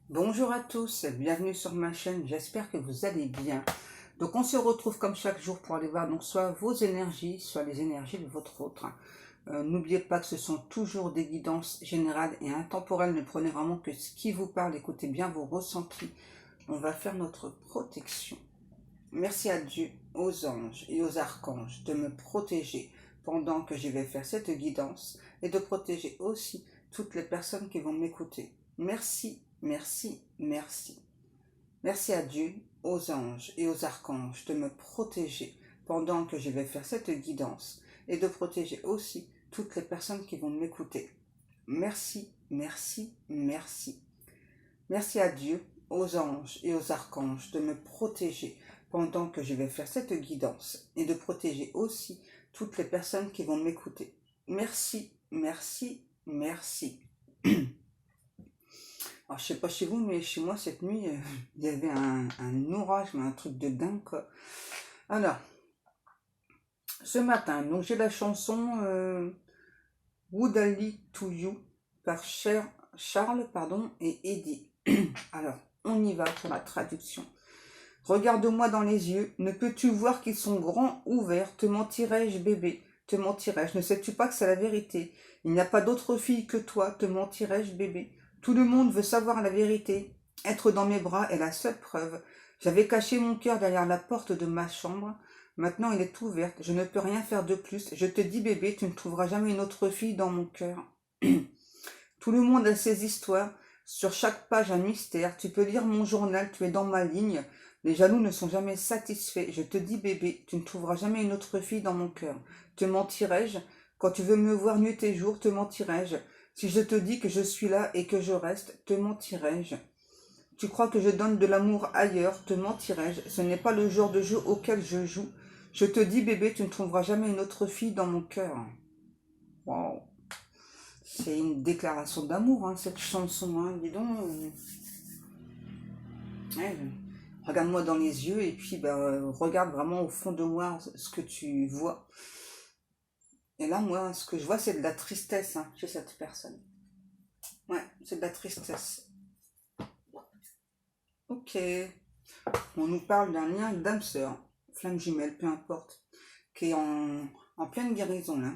Bonjour à tous, bienvenue sur ma chaîne, j'espère que vous allez bien. Donc on se retrouve comme chaque jour pour aller voir donc soit vos énergies, soit les énergies de votre autre. N'oubliez pas que ce sont toujours des guidances générales et intemporelles, ne prenez vraiment que ce qui vous parle, écoutez bien vos ressentis. On va faire notre protection. Merci à Dieu, aux anges et aux archanges de me protéger pendant que je vais faire cette guidance et de protéger aussi toutes les personnes qui vont m'écouter. Merci, merci, merci. Merci à Dieu, aux anges et aux archanges de me protéger pendant que je vais faire cette guidance et de protéger aussi toutes les personnes qui vont m'écouter. Merci, merci, merci. Merci à Dieu, aux anges et aux archanges de me protéger pendant que je vais faire cette guidance et de protéger aussi toutes les personnes qui vont m'écouter. Merci, merci, merci. Alors, je sais pas chez vous, mais chez moi, cette nuit, il y avait un orage, mais un truc de dingue, quoi. Alors, ce matin, donc j'ai la chanson Would I Lie to You par Charles et Eddie. Alors, on y va pour la traduction. Regarde-moi dans les yeux, ne peux-tu voir qu'ils sont grands, ouverts? Te mentirais-je, bébé? Te mentirais-je? Ne sais-tu pas que c'est la vérité? Il n'y a pas d'autre fille que toi, te mentirais-je, bébé? Tout le monde veut savoir la vérité. Être dans mes bras est la seule preuve. J'avais caché mon cœur derrière la porte de ma chambre. Maintenant, il est ouverte. Je ne peux rien faire de plus. Je te dis, bébé, tu ne trouveras jamais une autre fille dans mon cœur. Tout le monde a ses histoires. Sur chaque page, un mystère. Tu peux lire mon journal, tu es dans ma ligne. Les jaloux ne sont jamais satisfaits. Je te dis, bébé, tu ne trouveras jamais une autre fille dans mon cœur. Te mentirais-je? Quand tu veux me voir nuit et jour, te mentirais-je? Si je te dis que je suis là et que je reste, te mentirais-je? Tu crois que je donne de l'amour ailleurs, te mentirais-je? Ce n'est pas le genre de jeu auquel je joue. Je te dis, bébé, tu ne trouveras jamais une autre fille dans mon cœur. Wow. C'est une déclaration d'amour, hein, cette chanson, hein. Dis donc. Ouais, regarde-moi dans les yeux et puis regarde vraiment au fond de moi ce que tu vois. Et là, moi, ce que je vois, c'est de la tristesse, hein, chez cette personne. Ouais, c'est de la tristesse. Ok. On nous parle d'un lien d'âme sœur, flamme jumelle, peu importe, qui est en pleine guérison, là.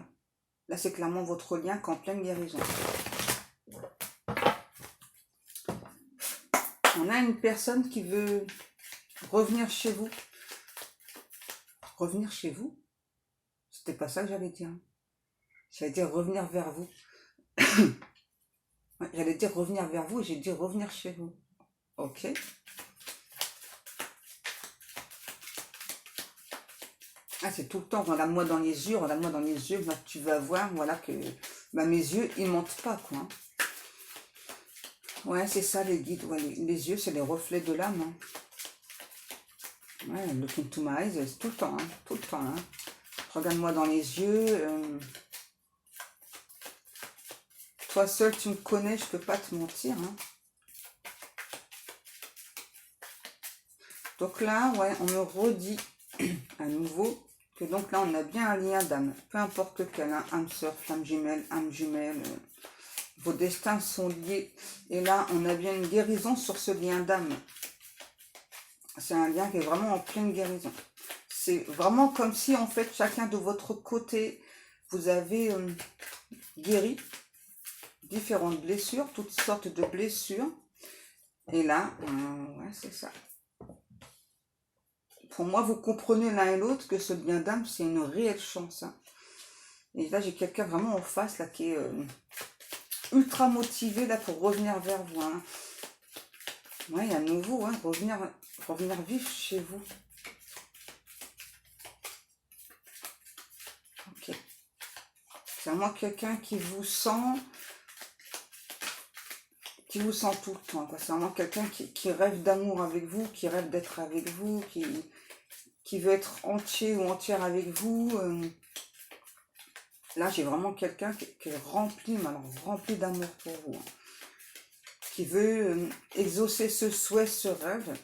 Là, c'est clairement votre lien qui est en pleine guérison. On a une personne qui veut revenir chez vous. Revenir chez vous? C'était pas ça que j'allais dire. J'allais dire revenir vers vous. Ouais, j'allais dire revenir vers vous et j'ai dit revenir chez vous. Ok. Ah, c'est tout le temps, regarde-moi dans les yeux, regarde-moi dans les yeux, bah, tu vas voir, voilà, que bah, mes yeux, ils mentent pas, quoi. Ouais, c'est ça les guides, ouais, les yeux, c'est les reflets de l'âme. Hein. Ouais, look into my eyes, c'est tout le temps, hein, tout le temps. Hein. Regarde-moi dans les yeux. Toi seul, tu me connais, je peux pas te mentir. Hein. Donc là, ouais, on me redit à nouveau que donc là, on a bien un lien d'âme, peu importe lequel, hein, âme sœur, flamme jumelle, âme jumelle, vos destins sont liés. Et là, on a bien une guérison sur ce lien d'âme. C'est un lien qui est vraiment en pleine guérison. C'est vraiment comme si, en fait, chacun de votre côté, vous avez guéri différentes blessures, toutes sortes de blessures. Et là, ouais, c'est ça. Pour moi, vous comprenez l'un et l'autre que ce lien d'âme, c'est une réelle chance. Hein. Et là, j'ai quelqu'un vraiment en face, là, qui est ultra motivé, là, pour revenir vers vous. Hein. Ouais, à nouveau, hein, revenir vivre chez vous. Ok. C'est vraiment quelqu'un qui vous sent tout le temps. C'est vraiment quelqu'un qui rêve d'amour avec vous, qui rêve d'être avec vous, qui veut être entier ou entière avec vous. Là, j'ai vraiment quelqu'un qui est rempli, mais alors rempli d'amour pour vous. Hein. Qui veut exaucer ce souhait, ce rêve.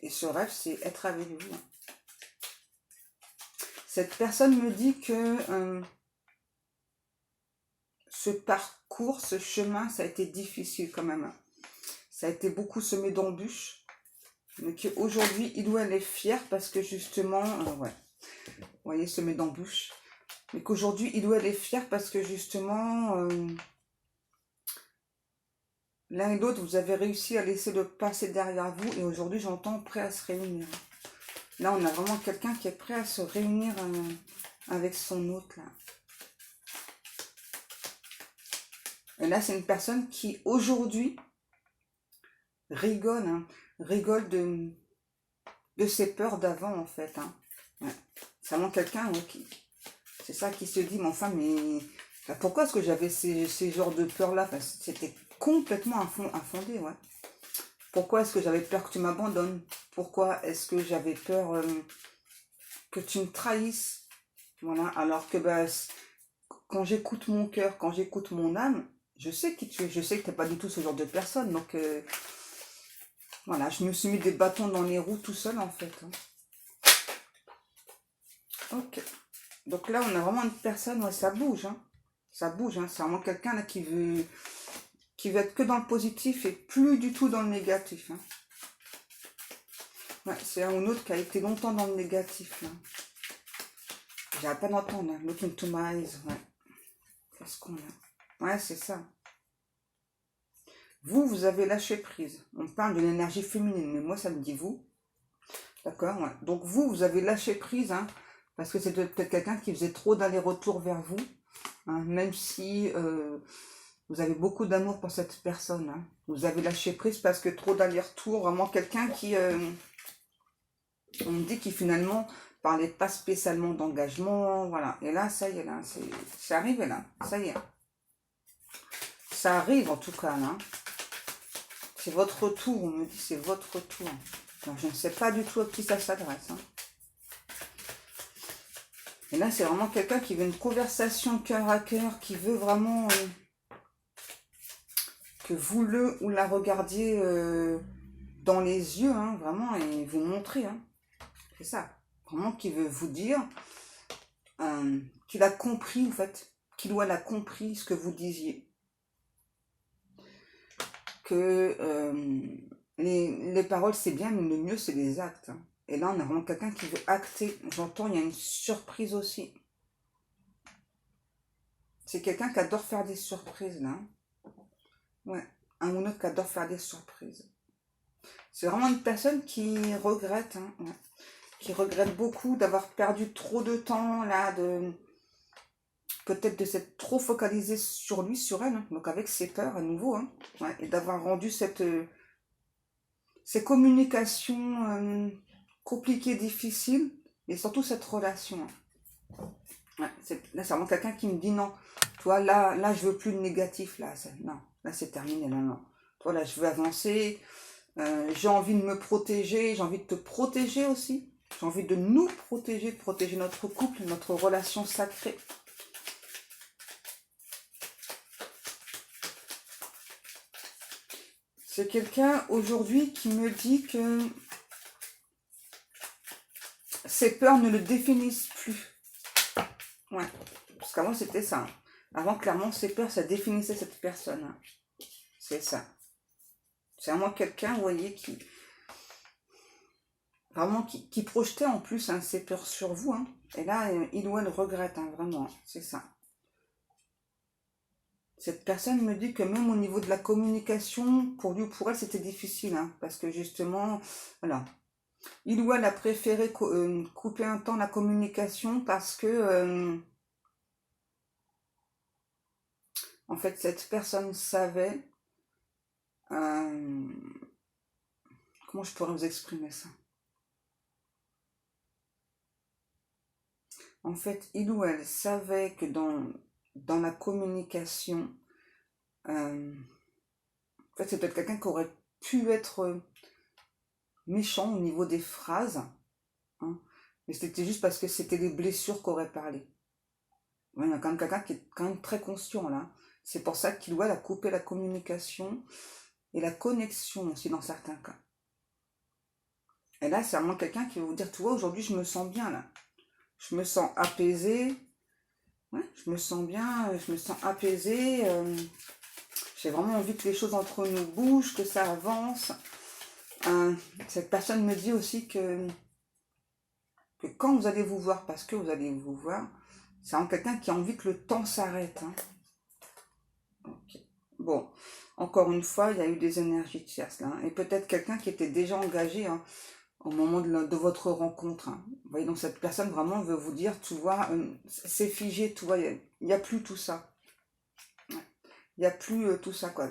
Et ce rêve, c'est être avec vous. Hein. Cette personne me dit que ce parcours, ce chemin, ça a été difficile quand même. ça a été beaucoup semé d'embûches. Mais qu'aujourd'hui, il ou elle est fier parce que justement, ouais, vous voyez, semé d'embûches. Mais qu'aujourd'hui, il ou elle est fier parce que justement, l'un et l'autre, vous avez réussi à laisser le passé derrière vous. Et aujourd'hui, j'entends prêt à se réunir. Là, on a vraiment quelqu'un qui est prêt à se réunir avec son autre, là. Et là, c'est une personne qui, aujourd'hui, rigole, hein, rigole de ses peurs d'avant, en fait. Hein. Ouais. C'est vraiment quelqu'un qui... C'est ça qui se dit, mais enfin, mais... Pourquoi est-ce que j'avais ces genres de peurs-là? Enfin, c'était complètement infondé, ouais. Pourquoi est-ce que j'avais peur que tu m'abandonnes? Pourquoi est-ce que j'avais peur que tu me trahisses? Voilà, alors que bah, quand j'écoute mon cœur, quand j'écoute mon âme, je sais qui tu es, je sais que tu n'es pas du tout ce genre de personne. Donc, voilà, je me suis mis des bâtons dans les roues tout seul, en fait. Hein. Ok. Donc là, on a vraiment une personne, ouais, ça bouge. Hein. Ça bouge, hein. C'est vraiment quelqu'un là qui veut être que dans le positif et plus du tout dans le négatif. Hein. Ouais, c'est un ou autre qui a été longtemps dans le négatif. Là. J'arrête pas d'entendre. Hein. Look into my eyes. Ouais. Qu'est-ce qu'on a? Ouais, c'est ça. Vous avez lâché prise. On parle de l'énergie féminine, mais moi, ça me dit vous. D'accord, ouais. Donc vous avez lâché prise, hein, parce que c'était peut-être quelqu'un qui faisait trop d'aller-retour vers vous, hein, même si vous avez beaucoup d'amour pour cette personne. Hein. Vous avez lâché prise parce que trop d'aller-retour, vraiment quelqu'un qui, on me dit qu'il finalement parlait pas spécialement d'engagement, voilà. Et là, ça y est, là, c'est arrivé là, ça y est. Ça arrive en tout cas, là. C'est votre retour, on me dit, c'est votre retour. Alors, je ne sais pas du tout à qui ça s'adresse. Hein. Et là, c'est vraiment quelqu'un qui veut une conversation cœur à cœur, qui veut vraiment que vous le ou la regardiez dans les yeux, hein, vraiment, et vous montrer. Hein. C'est ça. Vraiment, qui veut vous dire qu'il a compris, en fait, qu'il ou elle a compris ce que vous disiez. Que les paroles, c'est bien, mais le mieux, c'est les actes. Hein. Et là, on a vraiment quelqu'un qui veut acter. J'entends, il y a une surprise aussi. C'est quelqu'un qui adore faire des surprises, là. Ouais, un ou autre qui adore faire des surprises. C'est vraiment une personne qui regrette, hein, ouais. Qui regrette beaucoup d'avoir perdu trop de temps, là, peut-être de s'être trop focalisé sur lui, sur elle, hein, donc avec ses peurs à nouveau, hein, ouais, et d'avoir rendu ces communications compliquées, difficiles, et surtout cette relation. Hein. Ouais, là, c'est vraiment quelqu'un qui me dit non, toi, là, je veux plus de négatif, là, non, là, c'est terminé, non. Toi, là, je veux avancer, j'ai envie de me protéger, j'ai envie de te protéger aussi, j'ai envie de nous protéger, de protéger notre couple, notre relation sacrée. C'est quelqu'un aujourd'hui qui me dit que ses peurs ne le définissent plus. Ouais, parce qu'avant c'était ça. Hein. Avant, clairement, ses peurs, ça définissait cette personne. Hein. C'est ça. C'est vraiment quelqu'un, vous voyez, qui projetait en plus hein, ses peurs sur vous. Hein. Et là, il ou elle regrette, hein, vraiment. Hein. C'est ça. Cette personne me dit que même au niveau de la communication, pour lui ou pour elle, c'était difficile. Hein, parce que justement, voilà. Il ou elle a préféré couper un temps la communication parce que, en fait, cette personne savait... comment je pourrais vous exprimer ça? En fait, il ou elle savait que dans la communication, en fait, c'est peut-être quelqu'un qui aurait pu être méchant au niveau des phrases, hein, mais c'était juste parce que c'était les blessures qu'aurait parlé. Ouais, il y a quand même quelqu'un qui est quand même très conscient là. C'est pour ça qu'il ou elle a coupé la communication et la connexion aussi dans certains cas. Et là, c'est vraiment quelqu'un qui va vous dire, tu vois, aujourd'hui, je me sens bien là. Je me sens apaisée. Ouais, je me sens bien, je me sens apaisée. J'ai vraiment envie que les choses entre nous bougent, que ça avance. Cette personne me dit aussi que quand vous allez vous voir, parce que vous allez vous voir, c'est en quelqu'un qui a envie que le temps s'arrête. Hein. Okay. Bon, encore une fois, il y a eu des énergies tierces là. Hein. Et peut-être quelqu'un qui était déjà engagé hein, au moment de votre rencontre. Hein. Vous voyez, donc cette personne vraiment veut vous dire, tu vois, c'est figé, tu vois, il n'y a plus tout ça. Il n'y a plus tout ça, quoi.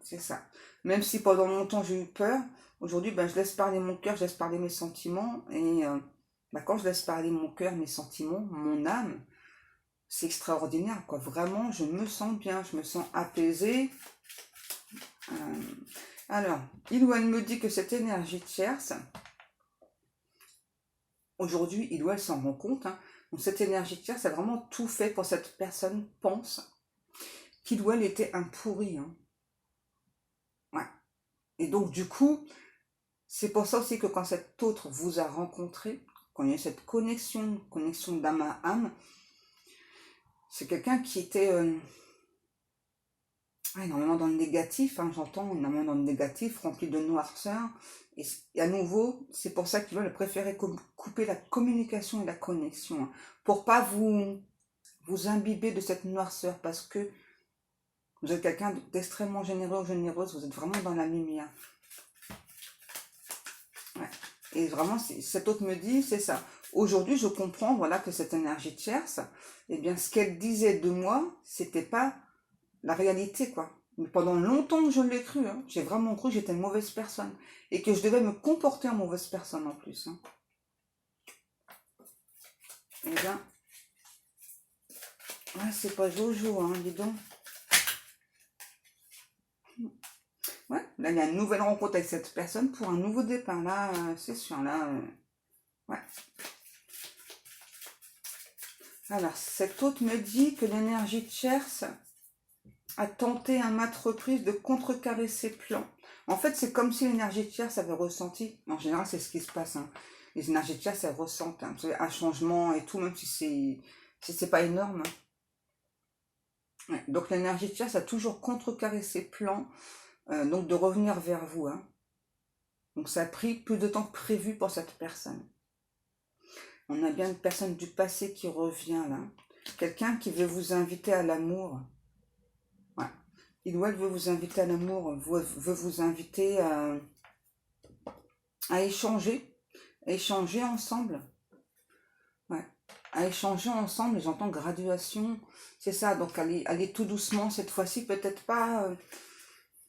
C'est ça. Même si pendant longtemps j'ai eu peur, aujourd'hui, ben, je laisse parler mon cœur, je laisse parler mes sentiments. Et ben, quand je laisse parler mon cœur, mes sentiments, mon âme, c'est extraordinaire, quoi. Vraiment, je me sens bien, je me sens apaisée. Alors, il ou elle me dit que cette énergie tierce, aujourd'hui, il ou elle s'en rend compte. Hein. Donc, cette énergie tierce a vraiment tout fait pour cette personne pense qu'il ou elle était un pourri. Hein. Ouais. Et donc, du coup, c'est pour ça aussi que quand cet autre vous a rencontré, quand il y a cette connexion d'âme à âme, c'est quelqu'un qui était énormément dans le négatif, hein, j'entends, énormément dans le négatif, rempli de noirceur. Et à nouveau, c'est pour ça qu'ils veulent préférer couper la communication et la connexion, hein, pour pas vous imbiber de cette noirceur, parce que vous êtes quelqu'un d'extrêmement généreux ou généreuse, vous êtes vraiment dans la lumière. Ouais. Et vraiment, cet autre me dit, c'est ça. Aujourd'hui, je comprends, voilà, que cette énergie tierce, eh bien, ce qu'elle disait de moi, c'était pas la réalité, quoi. Mais pendant longtemps que je l'ai cru, hein, j'ai vraiment cru que j'étais une mauvaise personne. Et que je devais me comporter en mauvaise personne en plus. Hein. Eh bien, ouais, c'est pas Jojo, hein, dis donc. Ouais, là, il y a une nouvelle rencontre avec cette personne pour un nouveau départ. Là, c'est sûr, là, ouais. Alors, cet autre me dit que l'énergie tierce a tenté à maintes reprises de contrecarrer ses plans. En fait, c'est comme si l'énergie tierce avait ressenti, en général, c'est ce qui se passe, hein. Les énergies tierces, elles ressentent hein, un changement et tout, même si c'est pas énorme. Hein. Ouais. Donc, l'énergie tierce a toujours contrecarré ses plans, donc de revenir vers vous. Hein. Donc, ça a pris plus de temps que prévu pour cette personne. On a bien une personne du passé qui revient là. Quelqu'un qui veut vous inviter à l'amour. Ouais. Il ou elle veut vous inviter à l'amour, veut vous inviter à échanger ensemble. Ouais. À échanger ensemble, j'entends graduation, c'est ça, donc allez tout doucement cette fois-ci, peut-être pas,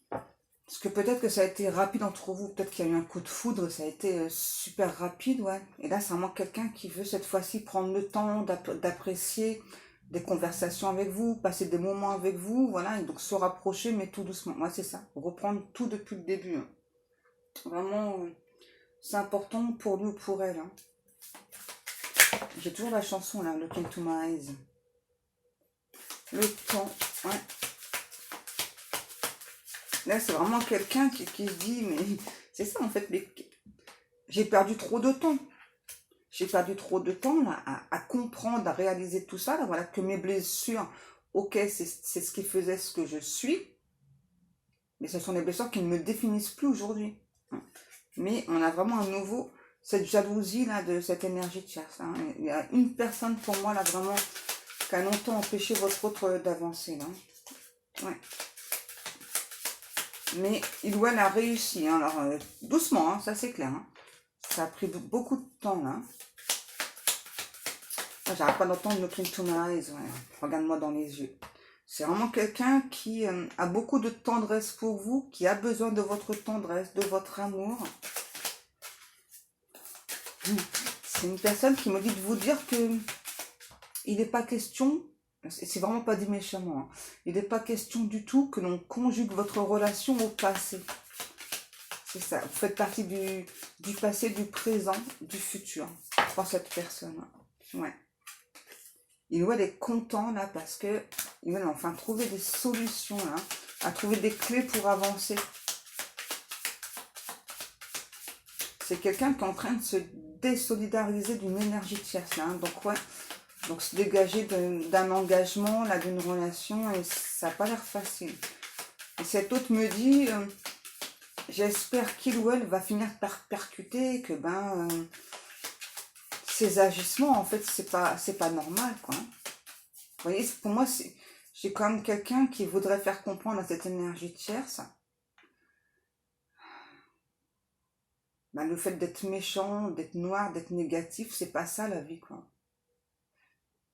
parce que peut-être que ça a été rapide entre vous, peut-être qu'il y a eu un coup de foudre, ça a été super rapide, ouais, et là c'est vraiment quelqu'un qui veut cette fois-ci prendre le temps d'apprécier des conversations avec vous, passer des moments avec vous, voilà, et donc se rapprocher, mais tout doucement, ouais, c'est ça, reprendre tout depuis le début, hein. Vraiment, c'est important pour lui ou pour elle, hein. J'ai toujours la chanson là, Look into my eyes. Le temps, ouais. Là, c'est vraiment quelqu'un qui se dit, mais c'est ça en fait, mais j'ai perdu trop de temps. J'ai perdu trop de temps là, à comprendre, à réaliser tout ça. Là, voilà, que mes blessures, ok, c'est ce qui faisait ce que je suis, mais ce sont des blessures qui ne me définissent plus aujourd'hui. Mais on a vraiment à nouveau cette jalousie là de cette énergie tierce. Hein. Il y a une personne pour moi là vraiment qui a longtemps empêché votre autre d'avancer là. Ouais. Mais il ou elle a réussi. Hein. Alors doucement, hein, ça c'est clair. Hein. Ça a pris beaucoup de temps là. J'arrête pas d'entendre Look into my eyes. Ouais. Regarde-moi dans les yeux. C'est vraiment quelqu'un qui a beaucoup de tendresse pour vous, qui a besoin de votre tendresse, de votre amour. C'est une personne qui me dit de vous dire que il n'est pas question, c'est vraiment pas dit méchamment, hein, il n'est pas question du tout que l'on conjugue votre relation au passé. C'est ça, vous faites partie du passé, du présent, du futur pour cette personne. Ouais. Il ou elle est content là parce que il va enfin trouver des solutions là, à trouver des clés pour avancer. C'est quelqu'un qui est en train de se désolidariser d'une énergie tierce là, hein. Donc ouais, donc se dégager d'un engagement là, d'une relation, et ça n'a pas l'air facile. Et cet autre me dit, j'espère qu'il ou elle va finir par percuter que ces agissements, en fait, c'est pas normal, quoi. Vous voyez, pour moi, j'ai quand même quelqu'un qui voudrait faire comprendre à cette énergie tierce, le fait d'être méchant, d'être noir, d'être négatif, c'est pas ça la vie, quoi.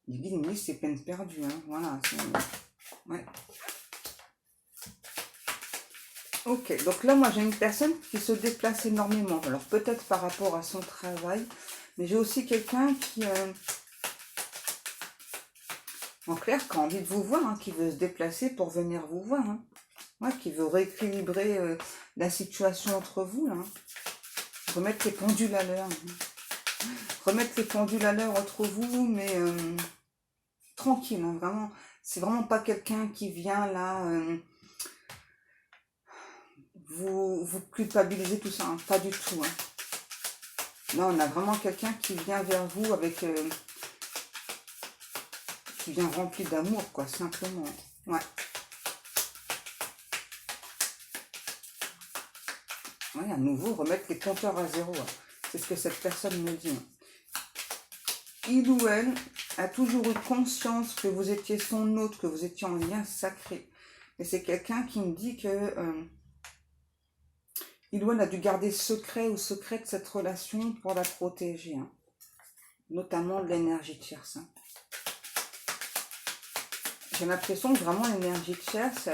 Il dit, oui, c'est peine perdue, hein. Voilà. Ouais. Ok, donc là, moi, j'ai une personne qui se déplace énormément. Alors, peut-être par rapport à son travail, mais j'ai aussi quelqu'un qui, en clair, qui a envie de vous voir, hein, qui veut se déplacer pour venir vous voir. Hein. Ouais, qui veut rééquilibrer la situation entre vous, là. Remettre les pendules à l'heure. Remettre les pendules à l'heure entre vous, mais tranquille, hein, vraiment. C'est vraiment pas quelqu'un qui vient là vous culpabiliser tout ça, hein, pas du tout. Hein. Là, on a vraiment quelqu'un qui vient vers vous avec qui vient rempli d'amour, quoi, simplement. Ouais. Ouais, à nouveau, remettre les compteurs à zéro. Hein. C'est ce que cette personne me dit. Hein. Il ou elle a toujours eu conscience que vous étiez son hôte, que vous étiez en lien sacré. Et c'est quelqu'un qui me dit que il ou elle a dû garder secret ou secrète cette relation pour la protéger. Hein. Notamment de l'énergie tierce. Hein. J'ai l'impression que vraiment l'énergie tierce,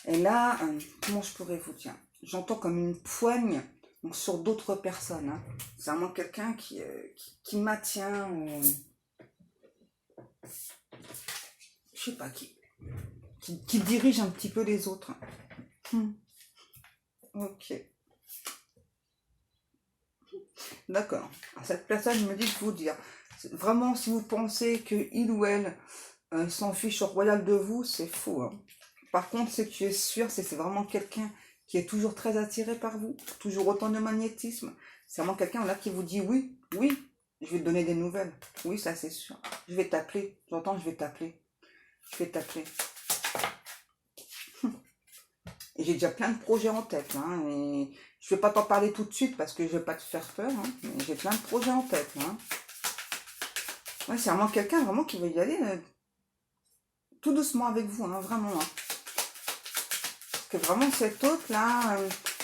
elle a, comment je pourrais vous dire, j'entends comme une poigne donc sur d'autres personnes. Hein. C'est vraiment quelqu'un qui maintient, je sais pas, qui dirige un petit peu les autres. Ok. D'accord. Cette personne me dit de vous dire, vraiment si vous pensez que il ou elle s'en fiche royal de vous, c'est faux. Hein. Par contre, ce qui est sûr, c'est vraiment quelqu'un qui est toujours très attiré par vous, toujours autant de magnétisme. C'est vraiment quelqu'un là qui vous dit oui, oui, je vais te donner des nouvelles. Oui, ça c'est sûr. Je vais t'appeler. J'entends, je vais t'appeler. Je vais t'appeler. Et j'ai déjà plein de projets en tête. Hein, et je ne vais pas t'en parler tout de suite parce que je ne vais pas te faire peur. Hein, mais j'ai plein de projets en tête. Hein. Ouais, c'est vraiment quelqu'un vraiment qui veut y aller tout doucement avec vous. Hein, vraiment. Hein. Que vraiment cet autre là,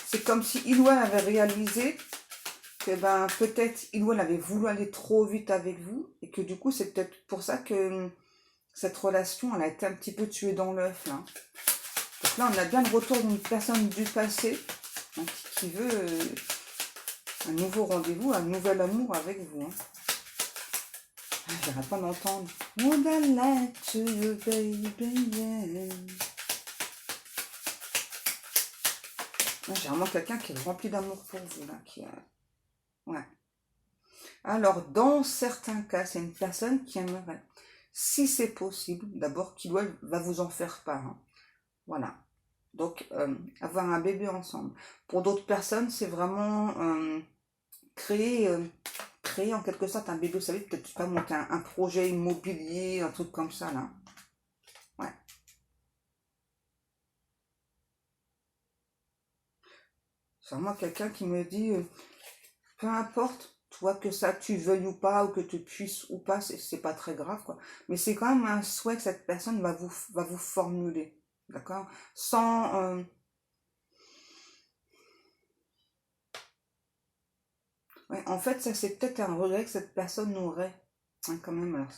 c'est comme si il ou elle avait réalisé que peut-être il ou elle avait voulu aller trop vite avec vous et que du coup c'est peut-être pour ça que cette relation elle a été un petit peu tuée dans l'œuf là. Donc là on a bien le retour d'une personne du passé hein, qui veut un nouveau rendez-vous, un nouvel amour avec vous. Hein. J'arrête pas d'entendre. Would I like to you baby yeah. J'ai vraiment quelqu'un qui est rempli d'amour pour vous, là, ouais. Alors, dans certains cas, c'est une personne qui aimerait, si c'est possible, d'abord qu'il va vous en faire part. Hein. Voilà. Donc, avoir un bébé ensemble. Pour d'autres personnes, c'est vraiment créer en quelque sorte un bébé. Vous savez, peut-être pas monter un projet immobilier, un truc comme ça, là. Ouais. C'est vraiment quelqu'un qui me dit, peu importe, toi que ça tu veuilles ou pas, ou que tu puisses ou pas, c'est pas très grave, quoi. Mais c'est quand même un souhait que cette personne va vous formuler, d'accord? Sans... Ouais, en fait, ça c'est peut-être un regret que cette personne aurait, hein, quand même. Alors,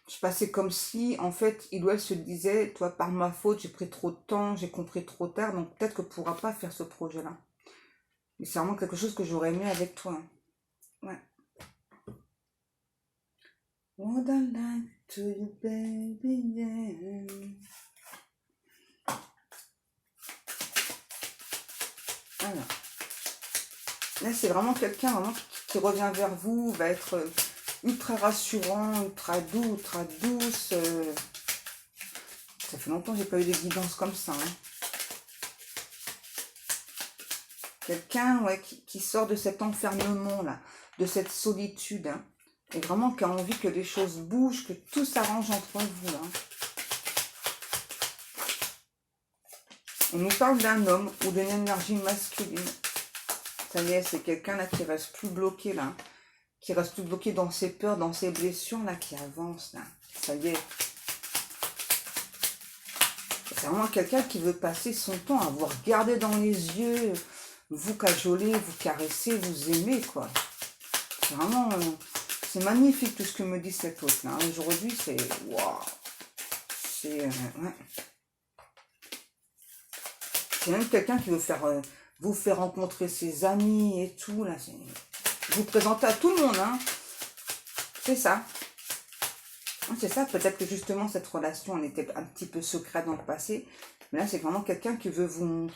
je sais pas, c'est comme si, en fait, il ou elle se disait, toi, par ma faute, j'ai pris trop de temps, j'ai compris trop tard, donc peut-être que ne pourra pas faire ce projet-là. Mais c'est vraiment quelque chose que j'aurais aimé avec toi. Ouais. Would I like to you, baby, yeah. Alors. Là, c'est vraiment quelqu'un vraiment qui revient vers vous, va être ultra rassurant, ultra doux, ultra douce. Ça fait longtemps que j'ai pas eu des guidances comme ça. Hein. Quelqu'un ouais, qui sort de cet enfermement-là, de cette solitude. Hein, et vraiment qui a envie que les choses bougent, que tout s'arrange entre vous. Hein. On nous parle d'un homme ou d'une énergie masculine. Ça y est, c'est quelqu'un là qui reste plus bloqué là. Qui reste plus bloqué dans ses peurs, dans ses blessures là, qui avance là. Ça y est. C'est vraiment quelqu'un qui veut passer son temps à vous regarder dans les yeux, vous cajoler, vous caresser, vous aimer, quoi. C'est vraiment... c'est magnifique tout ce que me dit cet autre là. Aujourd'hui, c'est... Waouh. C'est... ouais. C'est même quelqu'un qui veut faire... vous faire rencontrer ses amis et tout, là. Vous présenter à tout le monde, hein. C'est ça. C'est ça, peut-être que justement cette relation, elle était un petit peu secrète dans le passé. Mais là, c'est vraiment quelqu'un qui veut vous,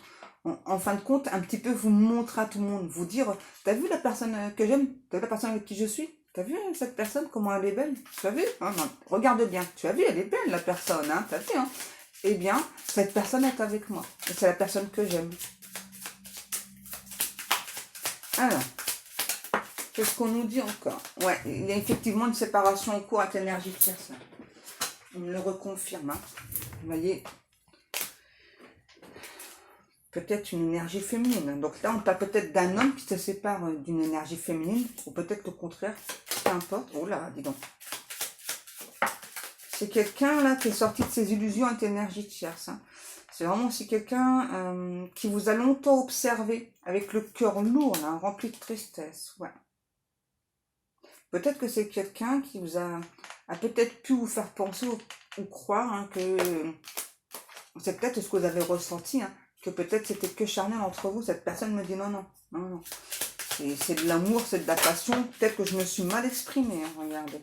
en fin de compte, un petit peu vous montrer à tout le monde. Vous dire, t'as vu la personne que j'aime? T'as vu la personne avec qui je suis? T'as vu cette personne, comment elle est belle? Tu as vu? Ah, non, regarde bien. Tu as vu, elle est belle, la personne, hein? T'as vu, hein? Eh bien, cette personne est avec moi. Et c'est la personne que j'aime. Alors, qu'est-ce qu'on nous dit encore? Ouais, il y a effectivement une séparation en cours avec l'énergie tierce. On me le reconfirme. Hein. Vous voyez, peut-être une énergie féminine. Donc là, on parle peut-être d'un homme qui se sépare d'une énergie féminine, ou peut-être au contraire, peu importe. Oh là, dis donc. C'est quelqu'un là qui est sorti de ses illusions avec l'énergie tierce. Hein. C'est vraiment aussi quelqu'un qui vous a longtemps observé, avec le cœur lourd, là, rempli de tristesse. Ouais. Peut-être que c'est quelqu'un qui vous a peut-être pu vous faire penser ou croire hein, que c'est peut-être ce que vous avez ressenti, hein, que peut-être c'était que charnel entre vous. Cette personne me dit non, non, non, non. C'est de l'amour, c'est de la passion. Peut-être que je me suis mal exprimée, hein, regardez.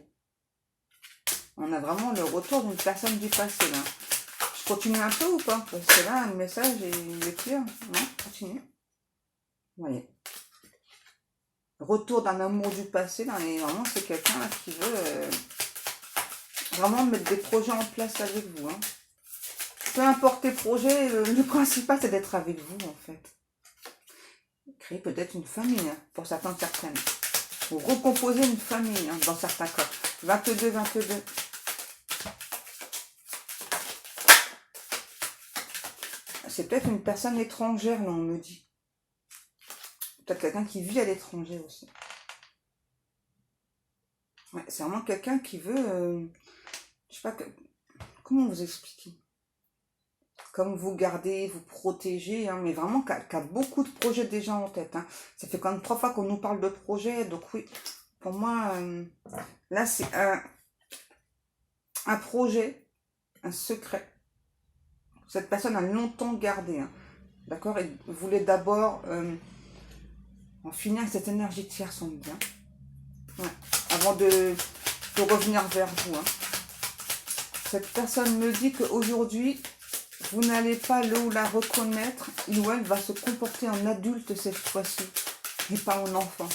On a vraiment le retour d'une personne du passé, là. Je continue un peu ou pas? Parce que là, le message est clair. Non, continue. Vous voyez. Retour d'un amour du passé, là, et vraiment, c'est quelqu'un là, qui veut vraiment mettre des projets en place avec vous. Hein. Peu importe les projets, le principal, c'est d'être avec vous, en fait. Créer peut-être une famille, hein, pour certaines certaines. Ou recomposer une famille, hein, dans certains cas. 22, 22. C'est peut-être une personne étrangère, là, on me dit. Peut-être quelqu'un qui vit à l'étranger aussi. Ouais, c'est vraiment quelqu'un qui veut... je sais pas, comment vous expliquer? Comme vous garder, vous protéger, hein, mais vraiment qui a beaucoup de projets déjà en tête. Hein. Ça fait quand même 3 fois qu'on nous parle de projets, donc oui, pour moi, là c'est un projet, un secret. Cette personne a longtemps gardé, hein, d'accord? Et voulait d'abord en finir avec cette énergie tierce, on dit bien, ouais, avant de revenir vers vous. Hein. Cette personne me dit qu'aujourd'hui, vous n'allez pas là où la reconnaître, il ou elle va se comporter en adulte cette fois-ci, et pas en enfant.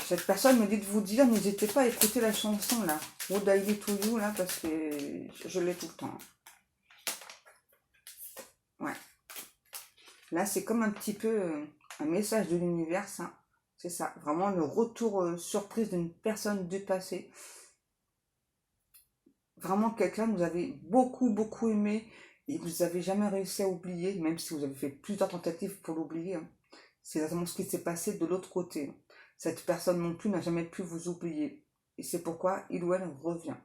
Cette personne me dit de vous dire, n'hésitez pas à écouter la chanson là, Would I Be To You là, parce que je l'ai tout le temps. Ouais. Là, c'est comme un petit peu un message de l'univers, ça. C'est ça, vraiment le retour surprise d'une personne du passé. Vraiment quelqu'un que vous avez beaucoup, beaucoup aimé et que vous n'avez jamais réussi à oublier, même si vous avez fait plusieurs tentatives pour l'oublier. Hein. C'est exactement ce qui s'est passé de l'autre côté. Cette personne non plus n'a jamais pu vous oublier. Et c'est pourquoi il ou elle revient.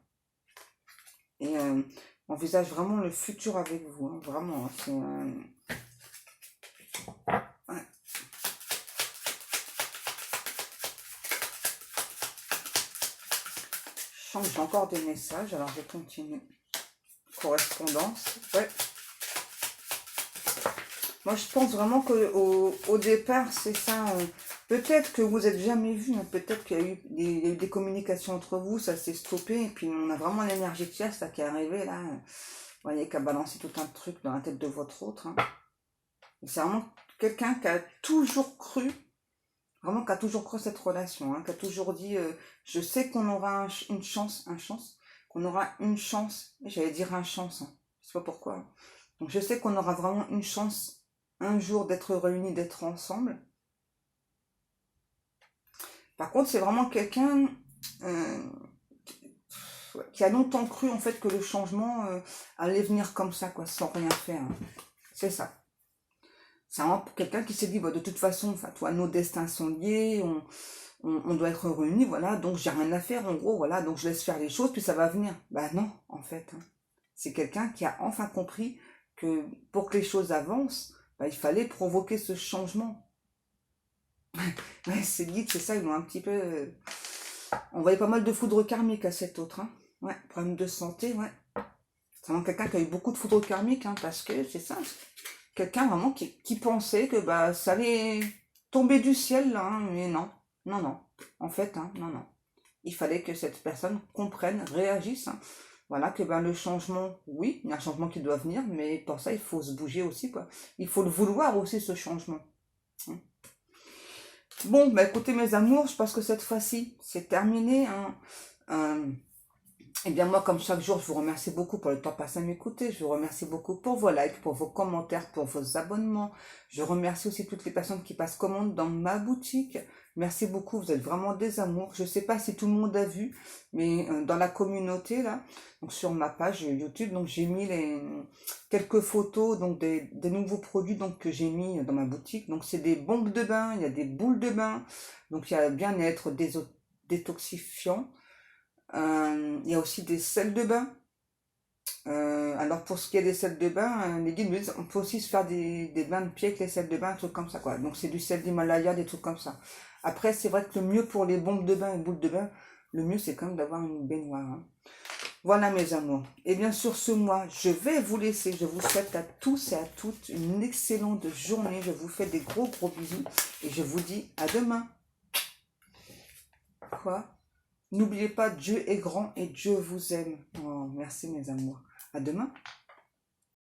Et envisage vraiment le futur avec vous. Hein. Vraiment, hein. C'est... ouais. Je sens que j'ai encore des messages, alors je continue. Correspondance, ouais. Moi, je pense vraiment qu'au départ, c'est ça. Peut-être que vous n'êtes jamais vu, hein, peut-être qu'il y a eu des communications entre vous, ça s'est stoppé, et puis on a vraiment l'énergie tierce là, qui est arrivée, là. Vous voyez, qui a balancé tout un truc dans la tête de votre autre. Hein. C'est vraiment quelqu'un qui a toujours cru, vraiment qui a toujours cru cette relation, hein, qui a toujours dit, je sais qu'on aura une chance, qu'on aura une chance, j'allais dire un chance, hein, je sais pas pourquoi. Donc je sais qu'on aura vraiment une chance un jour d'être réunis, d'être ensemble. Par contre, c'est vraiment quelqu'un qui a longtemps cru en fait que le changement allait venir comme ça, quoi, sans rien faire. Hein. C'est ça. C'est vraiment quelqu'un qui s'est dit, bah, de toute façon, enfin, toi, nos destins sont liés, on doit être réunis, voilà, donc j'ai rien à faire, en gros, voilà, donc je laisse faire les choses, puis ça va venir. Bah non, en fait. Hein. C'est quelqu'un qui a enfin compris que pour que les choses avancent, bah, il fallait provoquer ce changement. Ouais, c'est dit, c'est ça, ils l'ont un petit peu... On voyait pas mal de foudre karmique à cet autre. Hein. Ouais, problème de santé, ouais. C'est vraiment quelqu'un qui a eu beaucoup de foudre karmique, hein, parce que c'est ça. Quelqu'un vraiment qui pensait que bah ça allait tomber du ciel, là, hein, mais non. Non, non. En fait, hein, non, non. Il fallait que cette personne comprenne, réagisse. Hein. Voilà, que ben, le changement, oui, il y a un changement qui doit venir, mais pour ça, il faut se bouger aussi, quoi. Il faut le vouloir aussi, ce changement. Hein. Bon, bah écoutez mes amours, je pense que cette fois-ci, c'est terminé. Hein. Eh bien moi, comme chaque jour, je vous remercie beaucoup pour le temps passé à m'écouter. Je vous remercie beaucoup pour vos likes, pour vos commentaires, pour vos abonnements. Je remercie aussi toutes les personnes qui passent commande dans ma boutique. Merci beaucoup, vous êtes vraiment des amours. Je ne sais pas si tout le monde a vu, mais dans la communauté, là, donc sur ma page YouTube, donc j'ai mis quelques photos donc des nouveaux produits donc, que j'ai mis dans ma boutique. Donc c'est des bombes de bain, il y a des boules de bain, donc il y a bien-être, détoxifiant. Il y a aussi des sels de bain. Alors pour ce qui est des sels de bain, les guides me disent on peut aussi se faire des bains de pieds avec les sels de bain, un truc comme ça quoi. Donc c'est du sel d'Himalaya, des trucs comme ça. Après c'est vrai que le mieux pour les bombes de bain et boules de bain, le mieux c'est quand même d'avoir une baignoire. Hein. Voilà mes amours. Et bien sur ce mois, je vais vous laisser. Je vous souhaite à tous et à toutes une excellente journée. Je vous fais des gros bisous et je vous dis à demain. Quoi? N'oubliez pas, Dieu est grand et Dieu vous aime. Oh, merci mes amours. À demain.